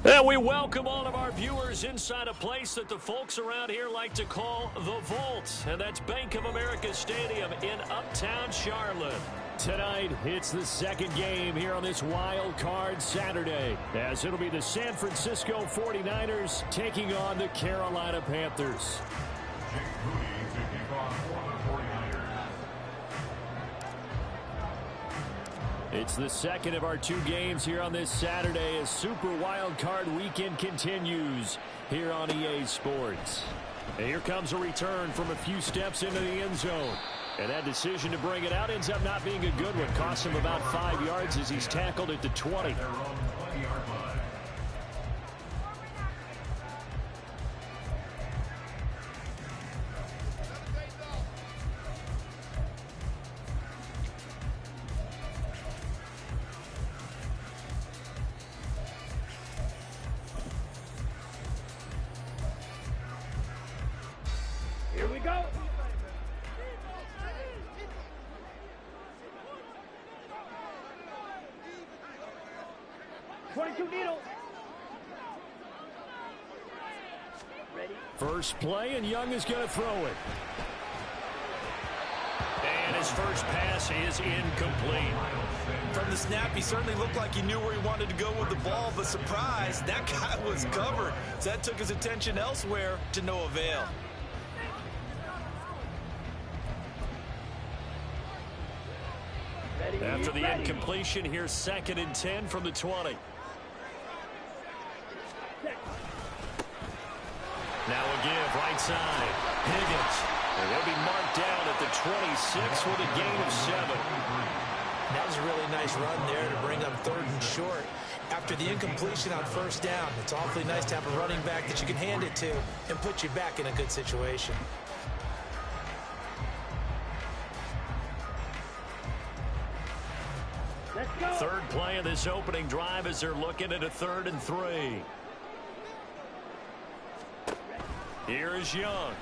And we welcome all of our viewers inside a place that the folks around here like to call the Vault. And that's Bank of America Stadium in Uptown Charlotte. Tonight, it's the second game here on this wild card Saturday, as it'll be the San Francisco 49ers taking on the Carolina Panthers. It's the second of our two games here on this Saturday as Super Wild Card Weekend continues here on EA Sports. And here comes a return from a few steps into the end zone. And that decision to bring it out ends up not being a good one. Costs him about 5 yards as he's tackled at the 20. Here we go. First play, and Young is going to throw it. And his first pass is incomplete. From the snap, he certainly looked like he knew where he wanted to go with the ball, but surprise, that guy was covered. So that took his attention elsewhere to no avail. After the incompletion, here's 2nd and 10 from the 20. Now a give, right side. Higgins. And he'll be marked down at the 26 with a gain of 7. That was a really nice run there to bring up 3rd and short. After the incompletion on 1st down, it's awfully nice to have a running back that you can hand it to and put you back in a good situation. Third play of this opening drive as they're looking at a 3rd and 3. Here is Young.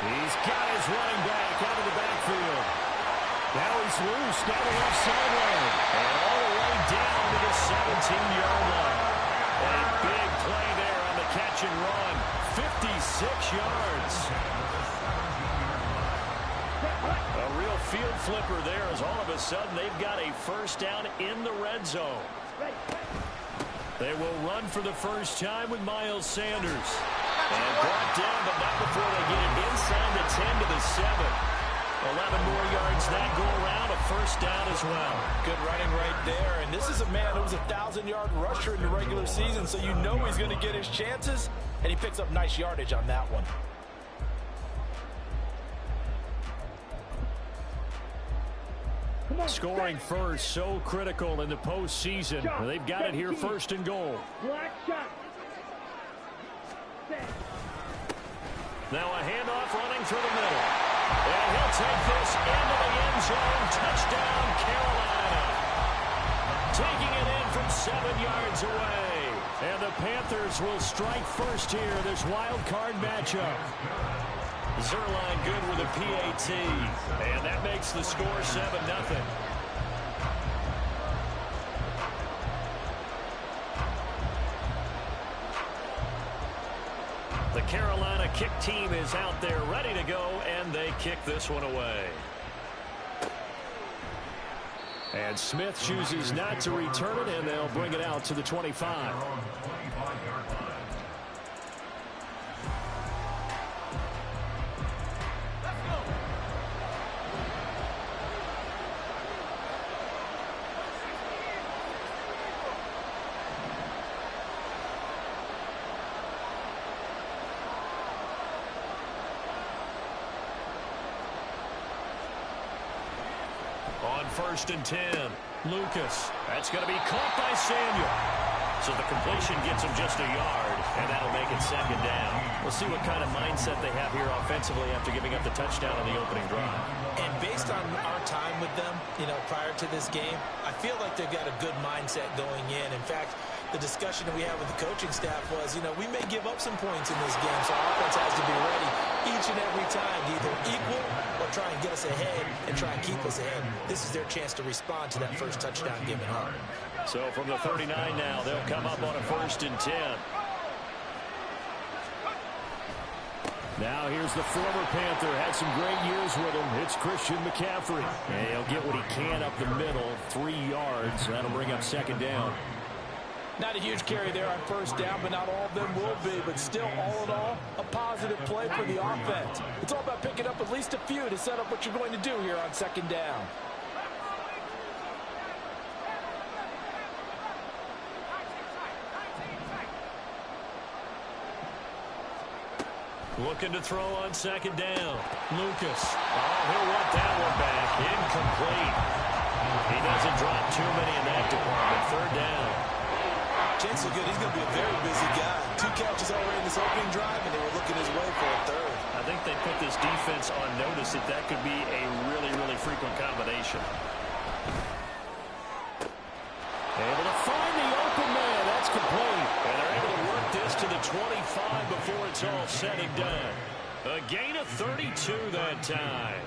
He's got his running back out of the backfield. Now he's loose down the left sideline. And all the way down to the 17-yard line. A big play there on the catch and run. 56 yards. A real field flipper there as all of a sudden they've got a first down in the red zone. They will run for the first time with Miles Sanders. And brought down, but not before they get it inside the 10 to the 7. 11 more yards that go around, a first down as well. Good running right there. And this is a man who was a 1,000-yard rusher in the regular season, so you know he's going to get his chances. And he picks up nice yardage on that one. Scoring first, so critical in the postseason. They've got it here 1st and goal. Now a handoff running through the middle. And he'll take this into the end zone. Touchdown, Carolina. Taking it in from 7 yards away. And the Panthers will strike first here, this wild card matchup. Zerline good with a PAT. And that makes the score 7-0. The Carolina kick team is out there ready to go, and they kick this one away. And Smith chooses not to return it, and they'll bring it out to the 25. On 1st and 10, Lucas. That's going to be caught by Samuel. So the completion gets him just a yard, and that'll make it 2nd down. We'll see what kind of mindset they have here offensively after giving up the touchdown on the opening drive. And based on our time with them, prior to this game, I feel like they've got a good mindset going in. In fact, the discussion that we had with the coaching staff was, we may give up some points in this game, so our offense has to be ready each and every time to either equal or try and get us ahead and try and keep us ahead. This is their chance to respond to that first touchdown given up. So from the 39 now, they'll come up on a 1st and 10. Now here's the former Panther. Had some great years with him. It's Christian McCaffrey. And he'll get what he can up the middle. 3 yards. That'll bring up 2nd down. Not a huge carry there on 1st down, but not all of them will be. But still, all in all, a positive play for the offense. It's all about picking up at least a few to set up what you're going to do here on 2nd down. Looking to throw on 2nd down. Lucas. Oh, he'll want that one back. Incomplete. He doesn't drop too many in that department. 3rd down. Chance is good. He's going to be a very busy guy. 2 catches already in this opening drive, and they were looking his way for a 3rd. I think they put this defense on notice that that could be a really, really frequent combination. Able to find the open man. That's complete. And they're able to work this to the 25 before it's all said and done. A gain of 32 that time.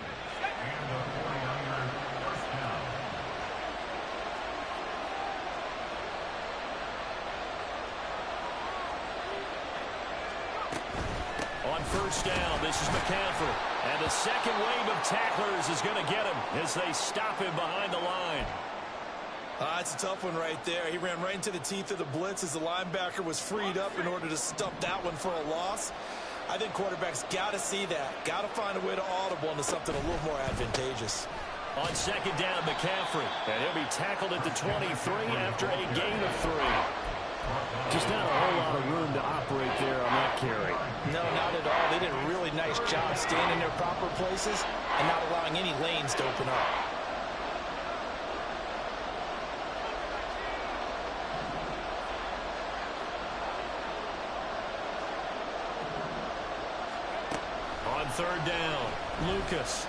On 1st down, this is McCaffrey. And the second wave of tacklers is going to get him as they stop him behind the line. It's a tough one right there. He ran right into the teeth of the blitz as the linebacker was freed up in order to stump that one for a loss. I think quarterbacks got to see that. Got to find a way to audible into something a little more advantageous. On 2nd down, McCaffrey. And he'll be tackled at the 23 after a gain of 3. Just not a whole lot of room to operate there on that carry. No, not at all. They did a really nice job staying in their proper places and not allowing any lanes to open up. On 3rd down, Lucas.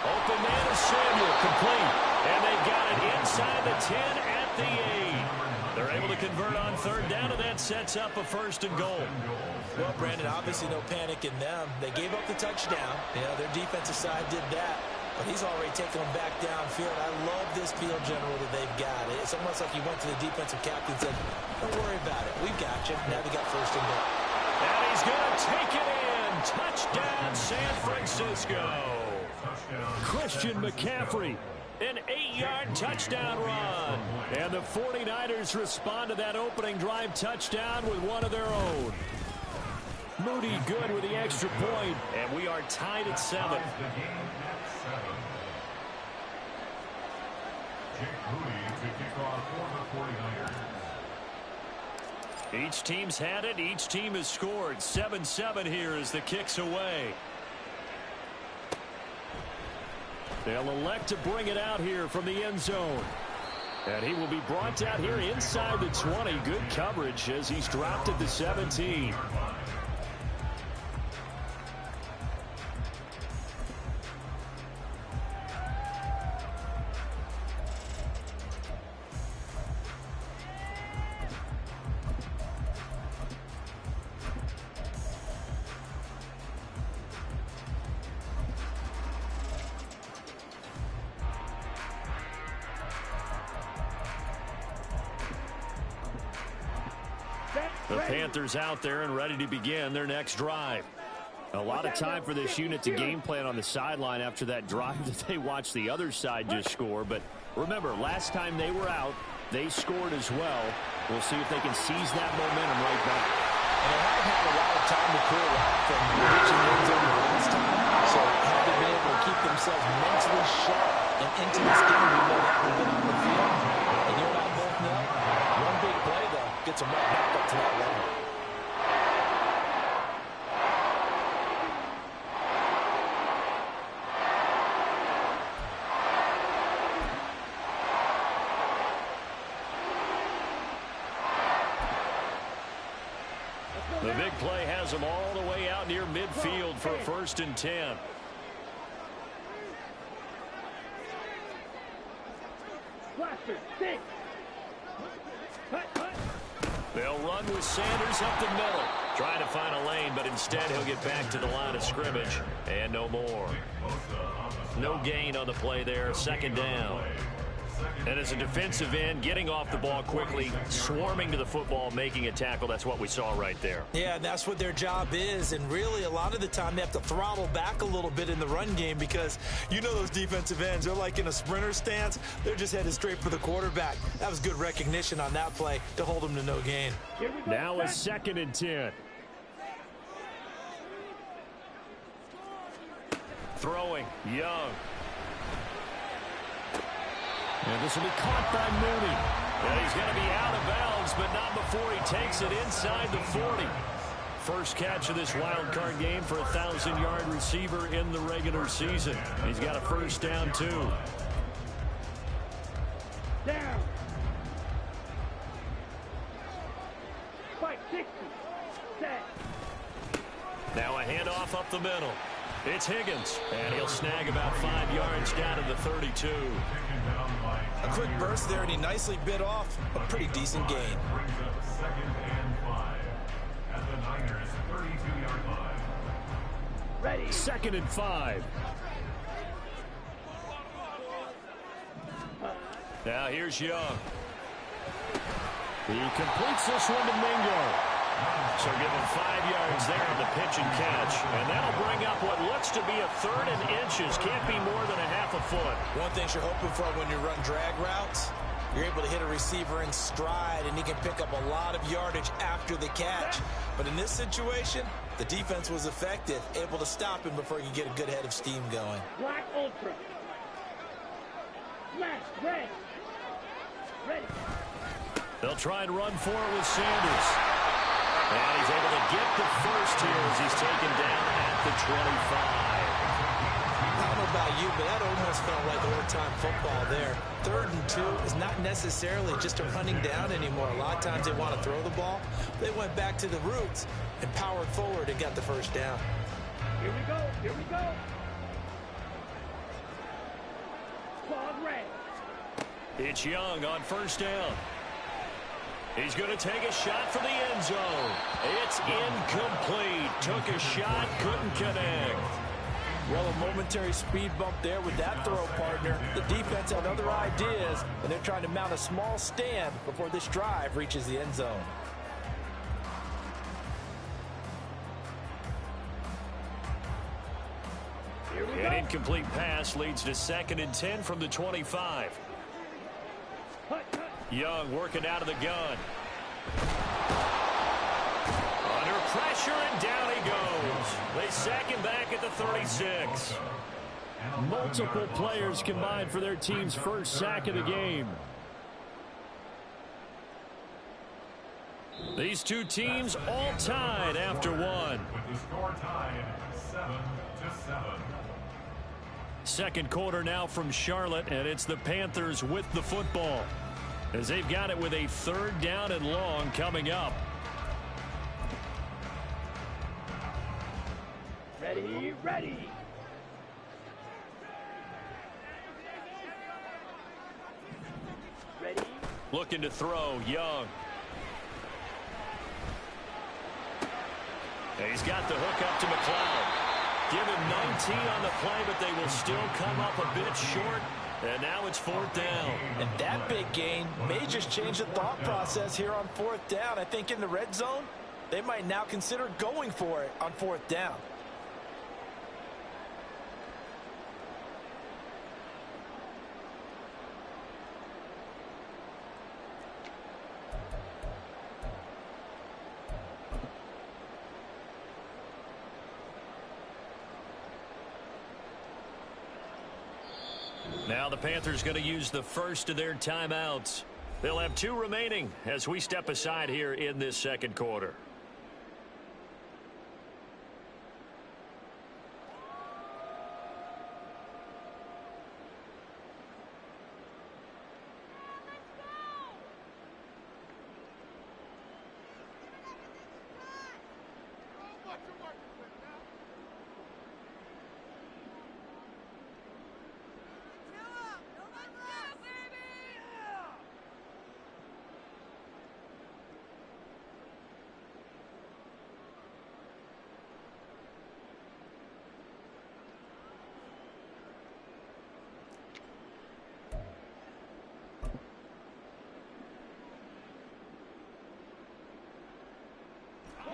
Open man is Samuel, complete. And they've got it inside the 10 at the 8. They're able to convert on 3rd down, and that sets up a 1st and goal. Well, Brandon, obviously no panic in them. They gave up the touchdown. You know, their defensive side did that. But he's already taken them back downfield. I love this field general that they've got. It's almost like he went to the defensive captain and said, don't worry about it. We've got you. Now we got 1st and goal. And he's going to take it in. Touchdown, San Francisco. Christian McCaffrey. An 8-yard touchdown run. And the 49ers respond to that opening drive touchdown with one of their own. Moody good with the extra point. And we are tied at 7. Each team's had it. Each team has scored. 7-7 here as the kick's away. They'll elect to bring it out here from the end zone. And he will be brought out here inside the 20. Good coverage as he's dropped at the 17. The Panthers out there and ready to begin their next drive. A lot of time for this unit to game plan on the sideline after that drive that they watched the other side just score. But remember, last time they were out, they scored as well. We'll see if they can seize that momentum right back. And they haven't had a lot of time to cool off from reaching the end zone the last time. So have they been able to keep themselves mentally sharp and into this game we know they haven't been on the field? And you and I both know, one big play, though, gets them right back up to that level. The big play has them all the way out near midfield for 1st and 10. They'll run with Sanders up the middle. Trying to find a lane, but instead he'll get back to the line of scrimmage. And no more. No gain on the play there. 2nd down. And as a defensive end, getting off the ball quickly, swarming to the football, making a tackle, that's what we saw right there. Yeah, and that's what their job is. And really, a lot of the time, they have to throttle back a little bit in the run game because you know those defensive ends, they're like in a sprinter stance. They're just headed straight for the quarterback. That was good recognition on that play to hold them to no gain. Now a 2nd and 10. Throwing, Young. And this will be caught by Mooney. And he's going to be out of bounds, but not before he takes it inside the 40. First catch of this wild card game for a 1,000-yard receiver in the regular season. He's got a first down, too. Down. Spike 60. Set. Now a handoff up the middle. It's Higgins, and he'll snag about 5 yards down to the 32. A quick burst there, and he nicely bit off a pretty decent gain. Brings up 2nd and 5 at the Niners' 32-yard line. Ready. 2nd and 5. Now here's Young. He completes this one to Mingo. So give him 5 yards there on the pitch and catch. And that'll bring up what looks to be a 3rd and inches. Can't be more than a half a foot. One thing you're hoping for when you run drag routes, you're able to hit a receiver in stride, and he can pick up a lot of yardage after the catch. But in this situation, the defense was effective, able to stop him before he could get a good head of steam going. Black Ultra. Flash red. Ready. They'll try and run for it with Sanders. And he's able to get the first here as he's taken down at the 25. I don't know about you, but that almost felt like overtime football there. 3rd and 2 is not necessarily just a running down anymore. A lot of times they want to throw the ball. They went back to the roots and powered forward and got the first down. Here we go. Here we go. Squad red. It's Young on first down. He's going to take a shot for the end zone. It's incomplete. Took a shot, couldn't connect. Well, a momentary speed bump there with that throw, partner. The defense had other ideas, and they're trying to mount a small stand before this drive reaches the end zone. An incomplete pass leads to 2nd and 10 from the 25. Young working out of the gun. Under pressure, and down he goes. They sack him back at the 36. Multiple players combined for their team's first sack of the game. These two teams all tied after one. With the score tied 7-7. Second quarter now from Charlotte, and it's the Panthers with the football, as they've got it with a 3rd down and long coming up. Ready, ready. Ready. Looking to throw, Young. And he's got the hook up to McLeod. Give him 19 on the play, but they will still come up a bit short. And now it's 4th down. And that big gain may just change the thought process here on 4th down. I think in the red zone, they might now consider going for it on 4th down. Now the Panthers going to use the first of their timeouts. They'll have 2 remaining as we step aside here in this second quarter.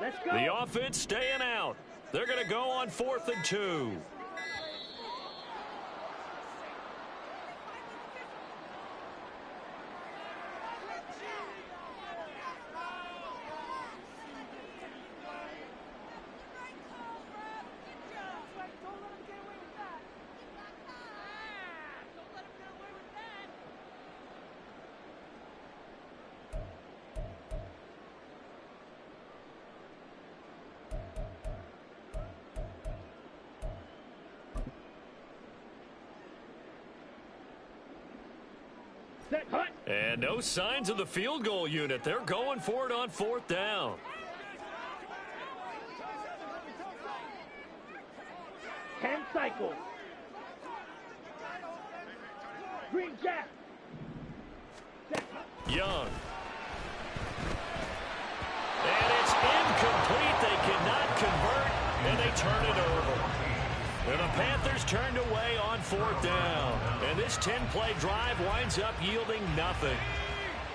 Let's go. The offense staying out. They're going to go on 4th and 2. Set, hut. And no signs of the field goal unit. They're going for it on 4th down. Ten cycles. Green jack. Set, hut. Young. And it's incomplete. They cannot convert, and they turn it over. And the Panthers turned away on 4th down. And this 10-play drive winds up yielding nothing.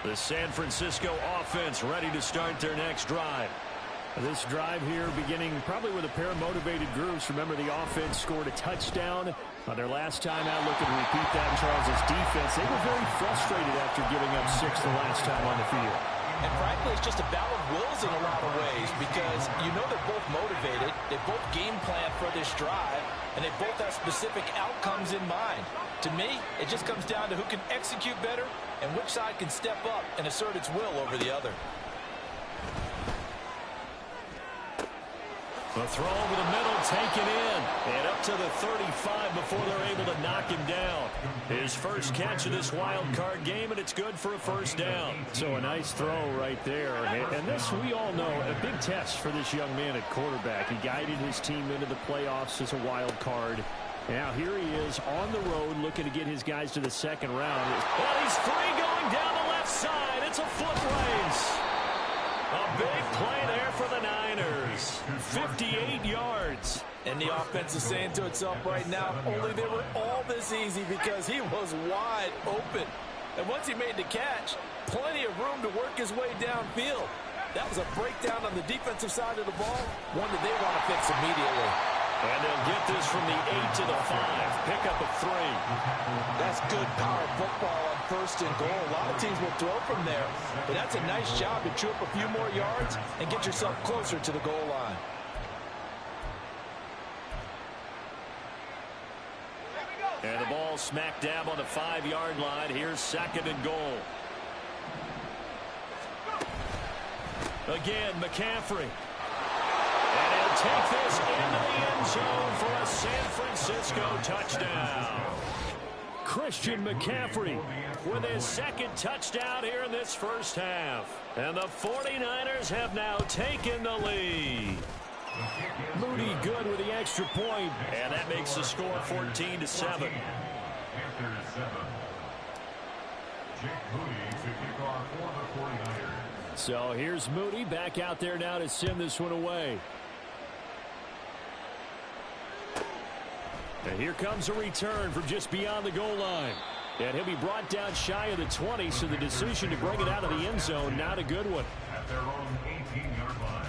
The San Francisco offense ready to start their next drive. This drive here beginning probably with a pair of motivated groups. Remember, the offense scored a touchdown on their last time out. Looking to repeat that in Charles' defense. They were very frustrated after giving up 6 the last time on the field. And frankly, it's just a battle of wills in a lot of ways because you know they're both motivated, they both game plan for this drive, and they both have specific outcomes in mind. To me, it just comes down to who can execute better and which side can step up and assert its will over the other. The throw over the middle, taken in, and up to the 35 before they're able to knock him down. His first catch of this wild card game, and it's good for a first down. So a nice throw right there. And this, we all know, a big test for this young man at quarterback. He guided his team into the playoffs as a wild card. Now here he is on the road looking to get his guys to the second round. Well, he's free going down the left side. It's a foot race. A big play there for the Niners. 58 yards. And the offense is saying to itself right now, only they were all this easy because he was wide open. And once he made the catch, plenty of room to work his way downfield. That was a breakdown on the defensive side of the ball, one that they want to fix immediately. And they'll get this from the 8 to the 5. Pick up a 3. That's good power football on 1st and goal. A lot of teams will throw from there, but that's a nice job to chew up a few more yards and get yourself closer to the goal line. And the ball smack dab on the 5-yard line. Here's 2nd and goal. Again, McCaffrey. And he'll take this into the end zone for a San Francisco touchdown. Christian McCaffrey with his 2nd touchdown here in this first half. And the 49ers have now taken the lead. Moody good with the extra point. And that makes the score 14-7. Panthers 7. Jake Moody to kick off for the 49ers. So here's Moody back out there now to send this one away. And here comes a return from just beyond the goal line. And he'll be brought down shy of the 20, so the decision to bring it out of the end zone, not a good one. At their own 18-yard line.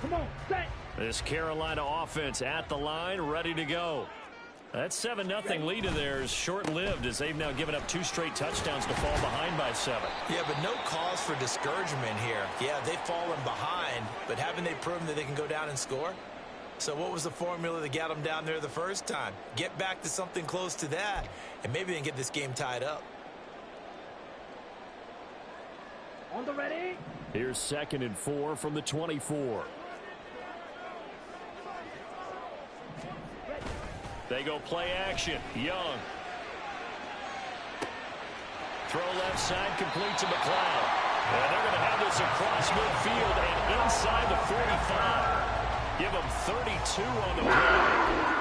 Come on, set. This Carolina offense at the line, ready to go. That 7-0 lead of theirs short-lived as they've now given up 2 straight touchdowns to fall behind by 7. Yeah, but no cause for discouragement here. Yeah, they've fallen behind, but haven't they proven that they can go down and score? So what was the formula that got them down there the first time? Get back to something close to that, and maybe they can get this game tied up. On the ready. Here's 2nd and 4 from the 24. They go play action. Young. Throw left side, complete to McLeod. And they're going to have this across midfield and inside the 45. Give them 32 on the play.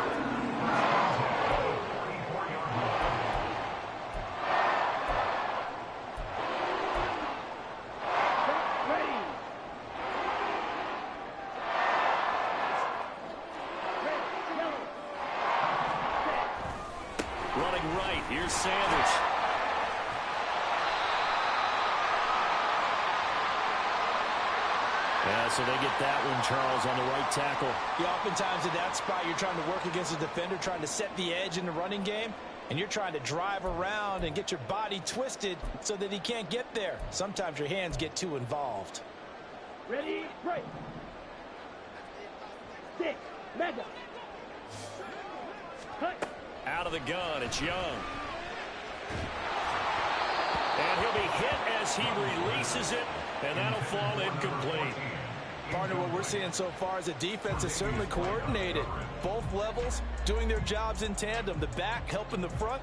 Running right, here's Sanders. Yeah, so they get that one, Charles, on the right tackle. Yeah, oftentimes in that spot, you're trying to work against a defender, trying to set the edge in the running game, and you're trying to drive around and get your body twisted so that he can't get there. Sometimes your hands get too involved. Ready, break. 6, Mega. Cut. Out of the gun, it's Young. And he'll be hit as he releases it, and that'll fall incomplete. Partner, what we're seeing so far is the defense is certainly coordinated. Both levels doing their jobs in tandem. The back helping the front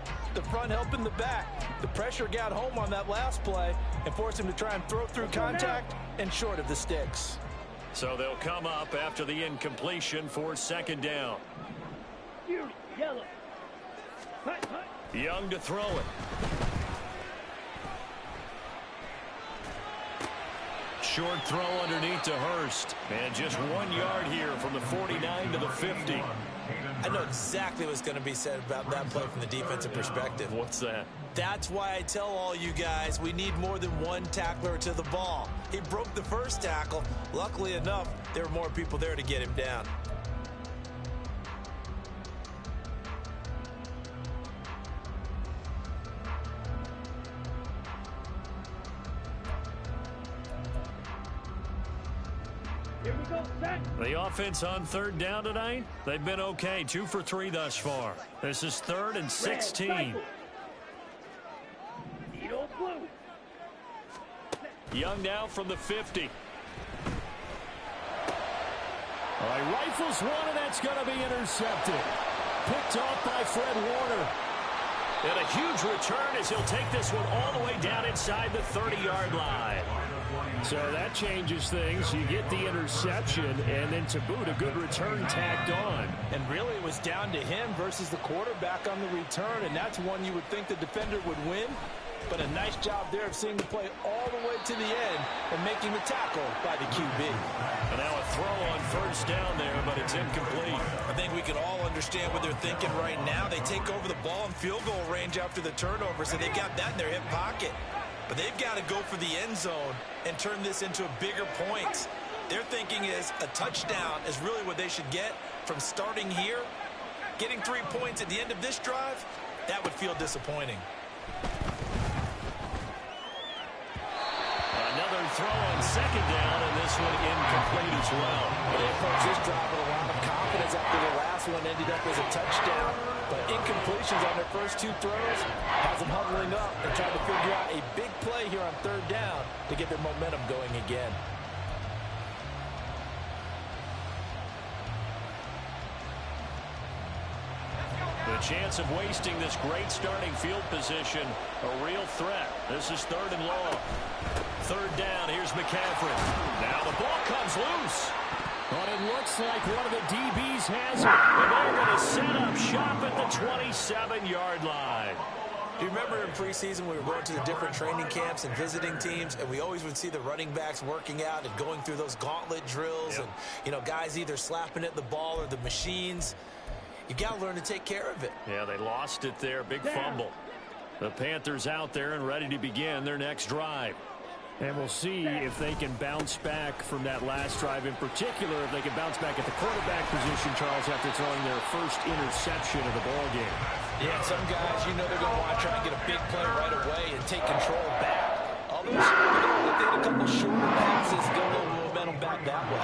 helping the back. The pressure got home on that last play and forced him to try and throw through contact and short of the sticks. So they'll come up after the incompletion for second down. Fury, yellow. Cut, cut. Young to throw it. Short throw underneath to Hurst. And just 1 yard here from the 49 to the 50. I know exactly what's going to be said about that play from the defensive perspective. What's that? That's why I tell all you guys we need more than one tackler to the ball. He broke the first tackle. Luckily enough, there were more people there to get him down. Here we go, set. The offense on third down tonight, they've been okay. 2 for 3 thus far. This is 3rd and 16. Needle blue. Young now from the 50. All right, rifles one, and that's going to be intercepted. Picked off by Fred Warner. And a huge return as he'll take this one all the way down inside the 30-yard line. So that changes things. You get the interception, and then to boot, a good return tacked on. And really, it was down to him versus the quarterback on the return, and that's one you would think the defender would win. But a nice job there of seeing the play all the way to the end and making the tackle by the QB. And now a throw on first down there, but it's incomplete. I think we can all understand what they're thinking right now. They take over the ball in field goal range after the turnover, so they've got that in their hip pocket. But they've got to go for the end zone and turn this into a bigger points. Their thinking is a touchdown is really what they should get from starting here. Getting 3 points at the end of this drive, that would feel disappointing. Another throw on second down, and this one incomplete as well. They approached this drive with a lot of confidence after the last one ended up as a touchdown. But incompletions on their first 2 throws has them huddling up and trying to figure out a big play here on third down to get their momentum going again. The chance of wasting this great starting field position, a real threat. This is 3rd and long. Third down, here's McCaffrey. Now the ball comes loose. But it looks like one of the DBs has it. And they're going to set up shop at the 27-yard line. Do you remember in preseason we were going to the different training camps and visiting teams, and we always would see the running backs working out and going through those gauntlet drills, Yep. and, you know, guys either slapping at the ball or the machines. You got to learn to take care of it. Yeah, they lost it there. Big fumble. The Panthers out there and ready to begin their next drive. And we'll see if they can bounce back from that last drive, in particular, if they can bounce back at the quarterback position, Charles, after throwing their first interception of the ball game. Yeah, some guys, you know they're going to want to try and get a big play right away and take control back. Others, they're going to look at a couple shorter passes, get a little momentum back that way.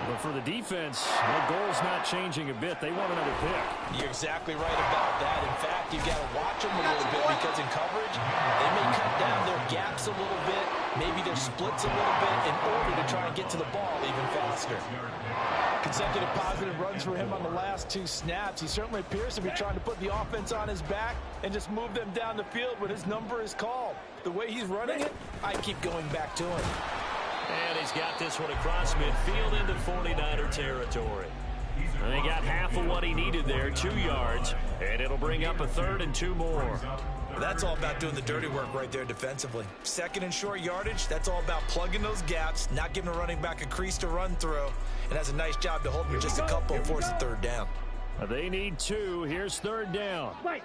But for the defense, their goal's not changing a bit. They want another pick. You're exactly right about that. In fact, you've got to watch them a little bit because in coverage, they may cut down their gaps a little bit, maybe their splits a little bit in order to try and get to the ball even faster. Consecutive positive runs for him on the last 2 snaps. He certainly appears to be trying to put the offense on his back and just move them down the field when his number is called. The way he's running it, I keep going back to him. And he's got this one across midfield into 49er territory. And they got half of what he needed there, 2 yards, and it'll bring up a 3rd and 2 more. That's all about doing the dirty work right there defensively. 2nd and short yardage, that's all about plugging those gaps, not giving a running back a crease to run through, and has a nice job to hold him just a couple and force the 3rd down. They need 2. Here's 3rd down. Fight.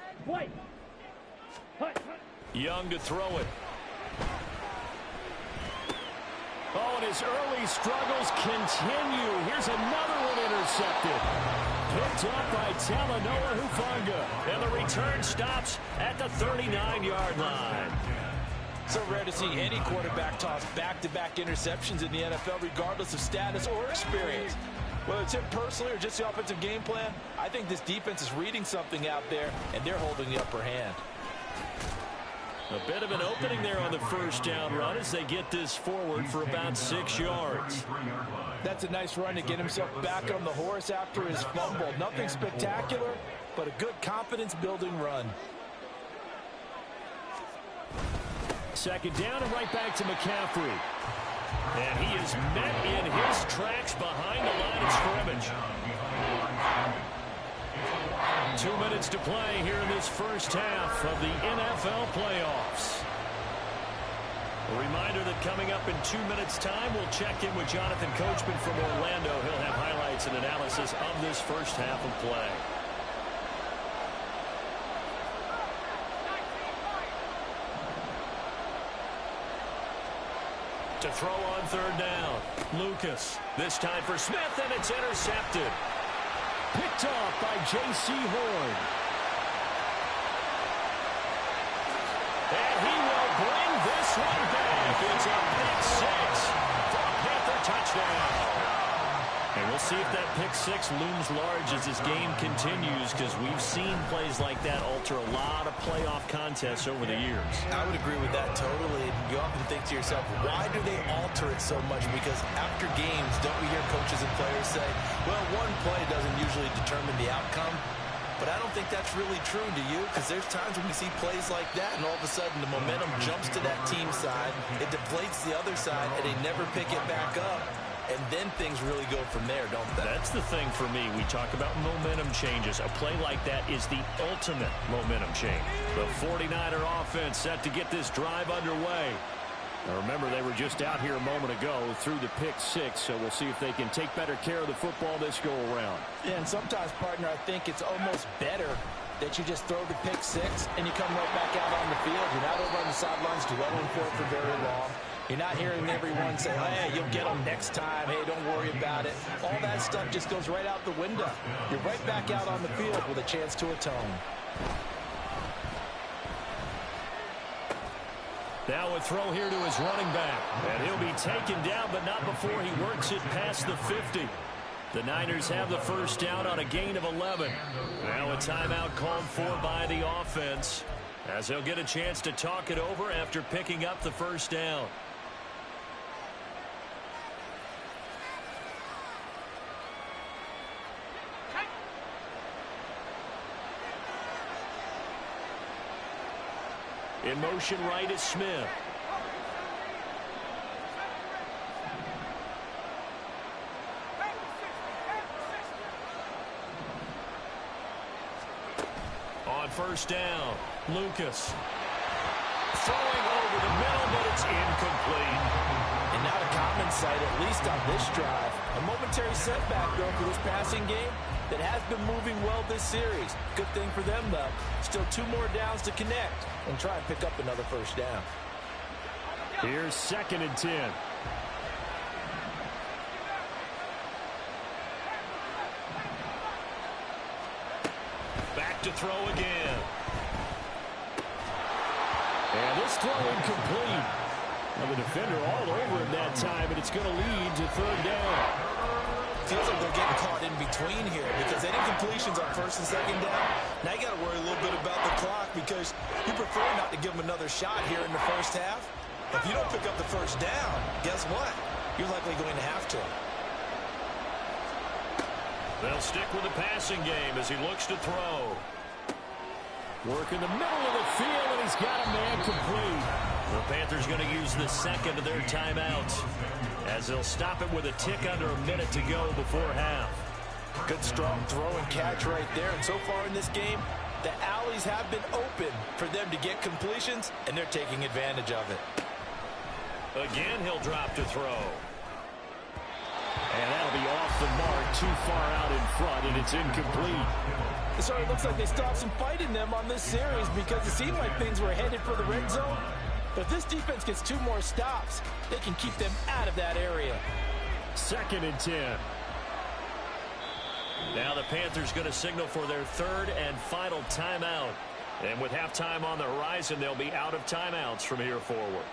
Young to throw it. Oh, and his early struggles continue. Here's another one intercepted. Picked up by Talanoa Hufanga. And the return stops at the 39-yard line. So rare to see any quarterback toss back-to-back interceptions in the NFL, regardless of status or experience. Whether it's him personally or just the offensive game plan, I think this defense is reading something out there, and they're holding the upper hand. A bit of an opening there on the 1st down run as they get this forward for about 6 yards. That's a nice run to get himself back on the horse after his fumble. Nothing spectacular, but a good confidence-building run. 2nd down and right back to McCaffrey. And he is met in his tracks behind the line of scrimmage. 2 minutes to play here in this 1st half of the NFL playoffs. A reminder that coming up in 2 minutes' time, we'll check in with Jonathan Coachman from Orlando. He'll have highlights and analysis of this 1st half of play. To throw on 3rd down. Lucas. This time for Smith, and it's intercepted. Picked off by J.C. Horn. And he will bring this one back. It's a pick 6 for a Panther touchdown. And we'll see if that pick 6 looms large as this game continues, because we've seen plays like that alter a lot of playoff contests over the years. I would agree with that totally. You often think to yourself, why do they alter it so much? Because after games, don't we hear coaches and players say, well, one play doesn't usually determine the outcome. But I don't think that's really true, do you? Because there's times when we see plays like that, and all of a sudden the momentum jumps to that team side, it deflates the other side, and they never pick it back up. And then things really go from there, don't they? That's the thing for me. We talk about momentum changes. A play like that is the ultimate momentum change. The 49er offense set to get this drive underway. Now remember, they were just out here a moment ago through the pick 6, so we'll see if they can take better care of the football this go around. Yeah, and sometimes, partner, I think it's almost better that you just throw the pick 6 and you come right back out on the field. You're not over on the sidelines dwelling for it for very long. You're not hearing everyone say, hey, you'll get them next time. Hey, don't worry about it. All that stuff just goes right out the window. You're right back out on the field with a chance to atone. Now a throw here to his running back. And he'll be taken down, but not before he works it past the 50. The Niners have the 1st down on a gain of 11. Now a timeout called for by the offense, as they'll get a chance to talk it over after picking up the 1st down. In motion right is Smith. On 1st down, Lucas. Throwing over the middle, but it's incomplete. And not a common sight, at least on this drive. A momentary setback, though, for this passing game that has been moving well this series. Good thing for them, though. Still 2 more downs to connect and try and pick up another 1st down. Here's 2nd and 10. Back to throw again. And this throw incomplete. And the defender all over him that time, and it's going to lead to 3rd down. Feels like they're getting caught in between here, because any completions on 1st and 2nd down, now you got to worry a little bit about the clock, because you prefer not to give them another shot here in the 1st half. If you don't pick up the 1st down, guess what? You're likely going to have to. They'll stick with the passing game as he looks to throw. Work in the middle of the field, and he's got a man complete. The Panthers going to use the 2nd of their timeouts, as they'll stop it with a tick under a minute to go before half. Good strong throw and catch right there. And so far in this game, the alleys have been open for them to get completions, and they're taking advantage of it. Again, he'll drop to throw. And that'll be off the mark, too far out in front, and it's incomplete. It certainly looks like they still have some fight in them on this series because it seemed like things were headed for the red zone. But if this defense gets 2 more stops, they can keep them out of that area. 2nd and 10. Now the Panthers going to signal for their 3rd and final timeout. And with halftime on the horizon, they'll be out of timeouts from here forward.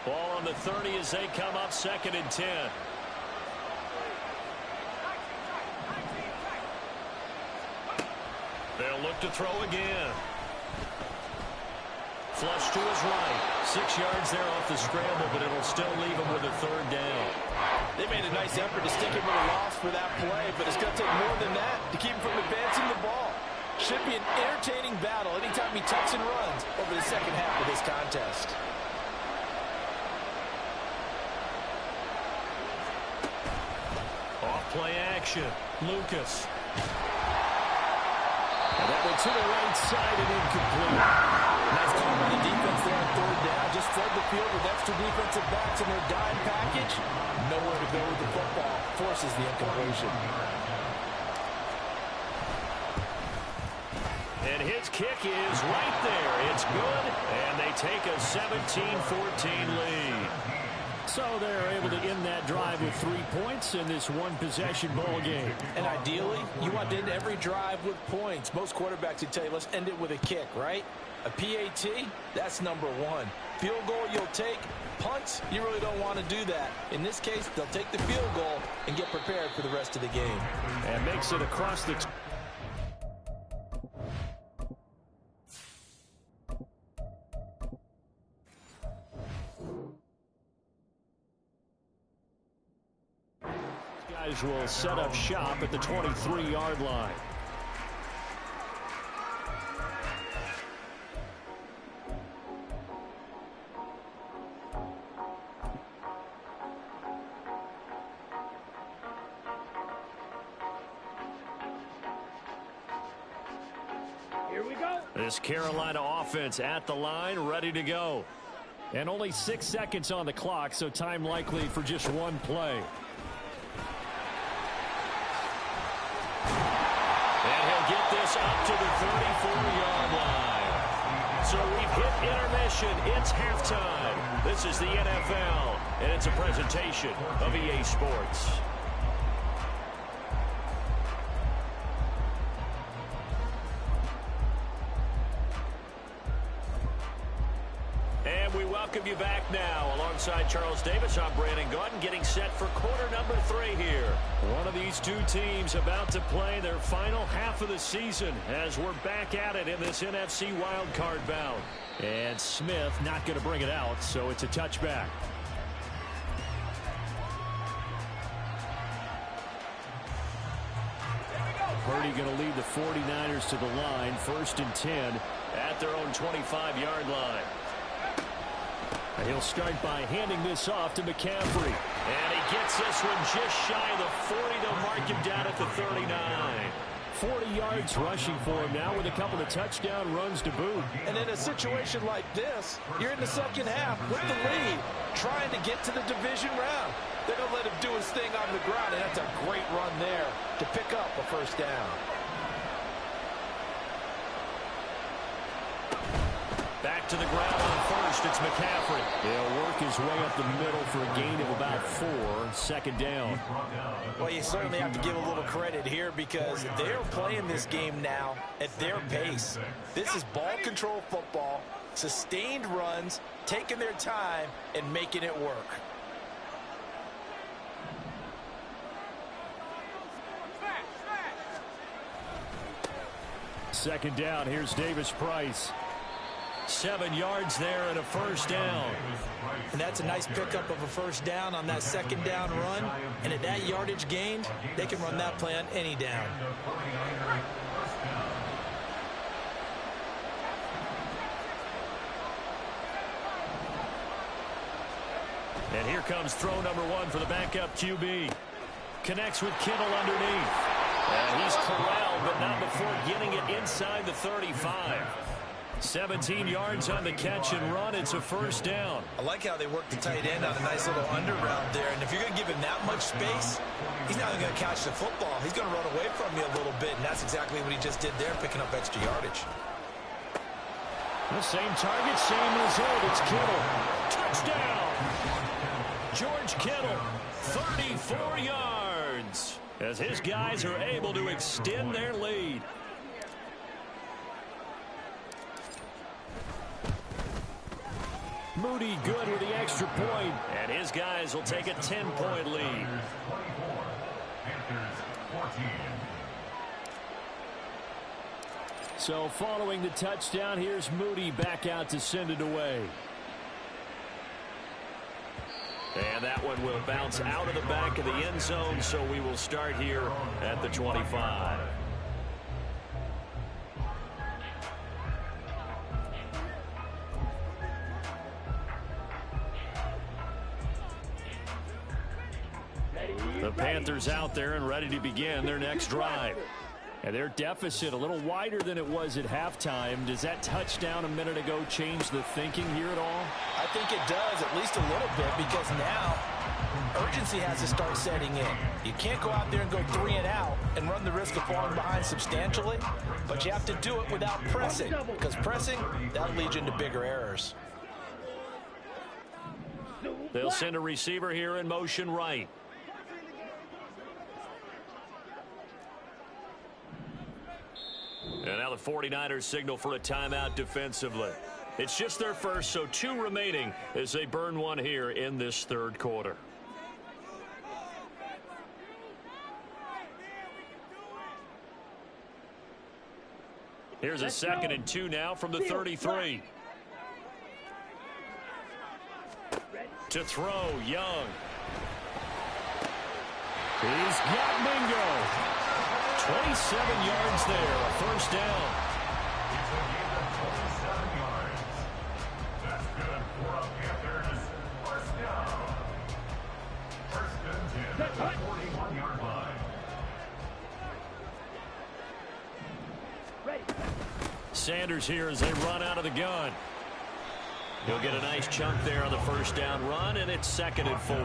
Ball on the 30 as they come up, 2nd and 10. They'll look to throw again. Flush to his right. 6 yards there off the scramble, but it'll still leave him with a 3rd down. They made a nice effort to stick him with a loss for that play, but it's going to take more than that to keep him from advancing the ball. Should be an entertaining battle anytime he tucks and runs over the second half of this contest. Off play action. Lucas. And that went to the right side and incomplete. Nice call by the defense there on 3rd down. Just flood the field with extra defensive backs in their dime package. Nowhere to go with the football. Forces the incompletion. And his kick is right there. It's good, and they take a 17-14 lead. So they're able to end that drive with 3 points in this one-possession ball game. And ideally, you want to end every drive with points. Most quarterbacks would tell you, let's end it with a kick, right? A PAT, that's number 1. Field goal you'll take. Punts, you really don't want to do that. In this case, they'll take the field goal and get prepared for the rest of the game. And makes it across the... Guys will set up shop at the 23-yard line. Here we go. This Carolina offense at the line, ready to go. And only 6 seconds on the clock, so time likely for just 1 play. And he'll get this up to the 34-yard line. So we've hit intermission. It's halftime. This is the NFL, and it's a presentation of EA Sports. And we welcome you back now. Alongside Charles Davis, I'm Brandon Gaudin, getting set for quarter number 3 here. One of these 2 teams about to play their final half of the season as we're back at it in this NFC wildcard bout. And Smith not going to bring it out, so it's a touchback. Purdy going to lead the 49ers to the line, 1st and 10 at their own 25-yard line. He'll start by handing this off to McCaffrey. And he gets this one just shy of the 40. They'll mark him down at the 39. 40 yards rushing for him now with a couple of touchdown runs to boot. And in a situation like this, you're in the second half with the lead, trying to get to the division round. They're going to let him do his thing on the ground, and that's a great run there to pick up a 1st down. Back to the ground on 1st. It's McCaffrey. He'll work his way up the middle for a gain of about 4. 2nd down. Well, you certainly have to give a little credit here because they're playing this game now at their pace. This is ball control football, sustained runs, taking their time, and making it work. Second down. Here's Davis Price. 7 yards there and a 1st down. And that's a nice pickup of a 1st down on that 2nd down run. And at that yardage gained, they can run that play on any down. And here comes throw number 1 for the backup QB. Connects with Kittle underneath. And he's corralled, but not before getting it inside the 35. 17 yards on the catch and run. It's a first down. I like how they work the tight end on a nice little under route there. And if you're going to give him that much space, he's not going to catch the football. He's going to run away from you a little bit, and that's exactly what he just did there, picking up extra yardage. The same target, same result. It's Kittle. Touchdown! George Kittle, 34 yards, as his guys are able to extend their lead. Moody good with the extra point, and his guys will take a 10-point lead. Panthers 14. So following the touchdown, here's Moody back out to send it away. And that one will bounce out of the back of the end zone, so we will start here at the 25. The Panthers out there and ready to begin their next drive. And their deficit a little wider than it was at halftime. Does that touchdown a minute ago change the thinking here at all? I think it does, at least a little bit, because now urgency has to start setting in. You can't go out there and go 3 and out and run the risk of falling behind substantially, but you have to do it without pressing, because pressing, that'll lead you into bigger errors. They'll send a receiver here in motion right. And now the 49ers signal for a timeout defensively. It's just their first, so 2 remaining as they burn one here in this third quarter. Here's a 2nd and 2 now from the 33. To throw, Young. He's got Mingo. 27 yards there, a first down. It's a gain of 27 yards. That's good for a Panthers first down. First and 10 at the 41-yard line. Sanders here as they run out of the gun. He'll get a nice chunk there on the first down run, and it's 2nd and 4.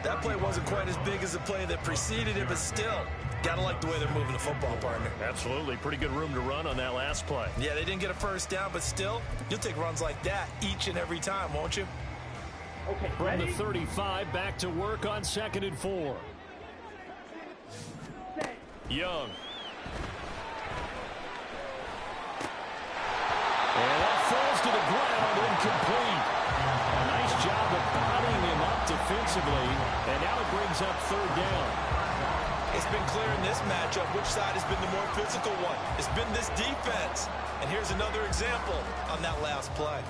That play wasn't quite as big as the play that preceded it, but still, gotta like the way they're moving the football, partner. Absolutely. Pretty good room to run on that last play. Yeah, they didn't get a first down, but still, you'll take runs like that each and every time, won't you? Okay, From the 35, back to work on 2nd and 4. Young. And that falls to the ground, incomplete. A nice job of bottling him up defensively, and now it brings up 3rd down. It's been clear in this matchup which side has been the more physical one. It's been this defense. And here's another example on that last play.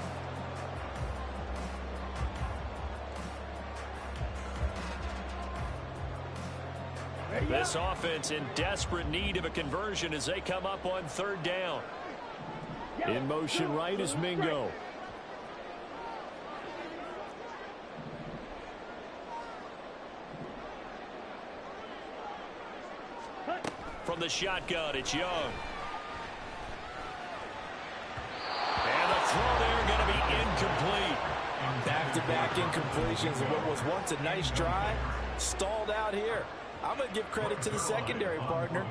This offense in desperate need of a conversion as they come up on 3rd down. In motion right is Mingo. From the shotgun, it's Young. And the throw there going to be incomplete. Back-to-back incompletions of what was once a nice drive, stalled out here. I'm going to give credit to the secondary partner.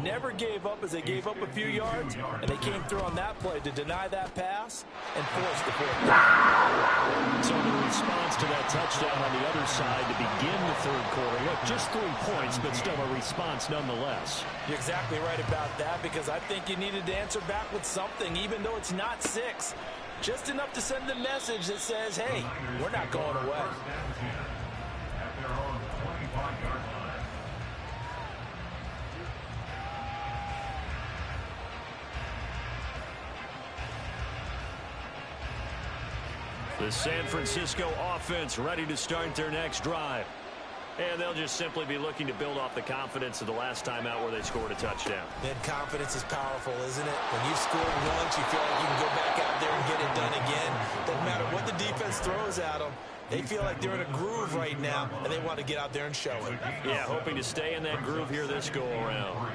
Never gave up as they gave up a few yards, and they came through on that play to deny that pass and force the fourth down. So the response to that touchdown on the other side to begin the 3rd quarter. Look, just 3 points, but still a response nonetheless. You're exactly right about that, because I think you needed to answer back with something, even though it's not 6. Just enough to send the message that says, hey, we're not going away. At their own 25-yard line. The San Francisco offense ready to start their next drive. And they'll just simply be looking to build off the confidence of the last time out where they scored a touchdown. Then confidence is powerful, isn't it? When you've scored once, you feel like you can go back out there and get it done again. Doesn't matter what the defense throws at them. They feel like they're in a groove right now, and they want to get out there and show it. Yeah, hoping to stay in that groove here this go-around.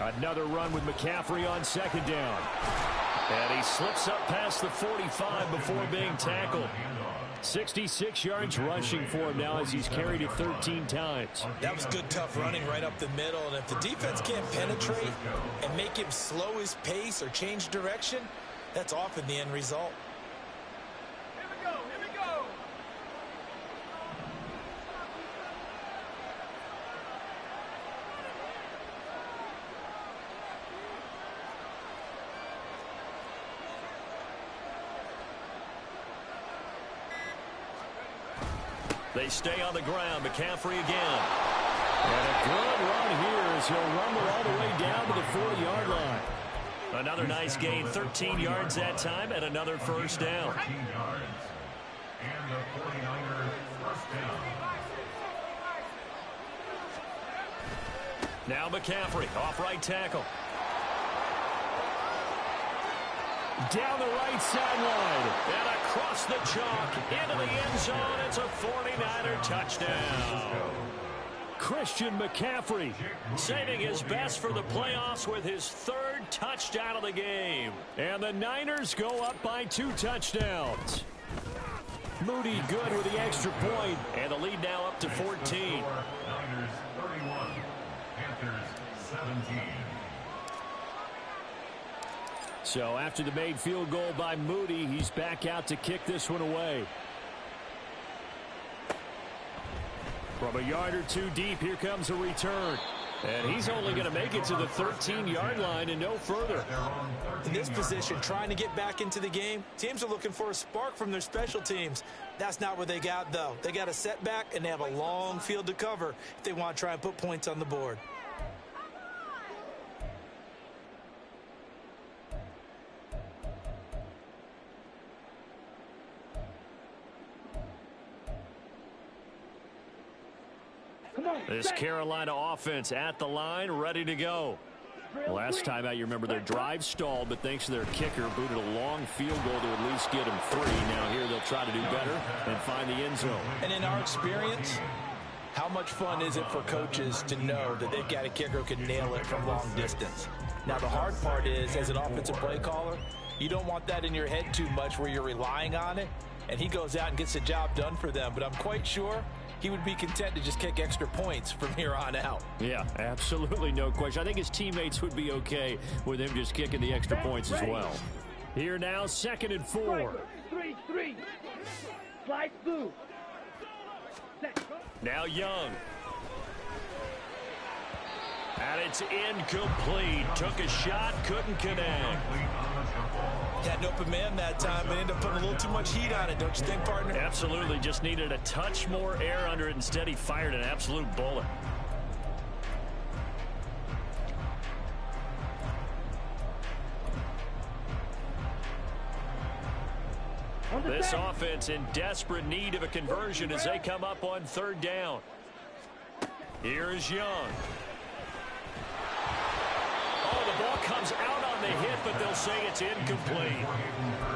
Another run with McCaffrey on second down. And he slips up past the 45 before being tackled. 66 yards rushing for him now as he's carried it 13 times. That was good, tough running right up the middle. And if the defense can't penetrate and make him slow his pace or change direction, that's often the end result. Here we go. Here we go. They stay on the ground. McCaffrey again. And a good run here as he'll rumble all the way down to the 40-yard line. Another nice gain, 13 yards that time, and another first down. 13 yards. And the 49ers first down. Now McCaffrey off right tackle. Down the right sideline. And across the chalk into the end zone. It's a 49er touchdown. Christian McCaffrey Saving his best for the playoffs with his third touchdown of the game. And the Niners go up by 2 touchdowns. Moody good with the extra point. And the lead now up to 14. Niners 31. Panthers 17. So after the made field goal by Moody, he's back out to kick this one away. From a yard or two deep, here comes a return. And he's only going to make it to the 13-yard line and no further. In this position, trying to get back into the game, teams are looking for a spark from their special teams. That's not what they got, though. They got a setback, and they have a long field to cover if they want to try and put points on the board. This Carolina offense at the line, ready to go. Last time out, you remember their drive stalled, but thanks to their kicker, booted a long field goal to at least get them 3. Now here they'll try to do better and find the end zone. And in our experience, how much fun is it for coaches to know that they've got a kicker who can nail it from long distance? Now the hard part is, as an offensive play caller, you don't want that in your head too much where you're relying on it, and he goes out and gets the job done for them. But I'm quite sure he would be content to just kick extra points from here on out. Yeah, absolutely no question. I think his teammates would be okay with him just kicking the extra points as well. Here now, 2nd and 4. 3-3. Slide through. Now Young. And it's incomplete. Took a shot, couldn't connect. Had an open man that time, but ended up putting a little too much heat on it, don't you think, partner? Absolutely, just needed a touch more air under it. Instead, he fired an absolute bullet. This offense in desperate need of a conversion as they come up on 3rd down. Here's Young. Oh, the ball comes out on the hit, but they'll say it's incomplete.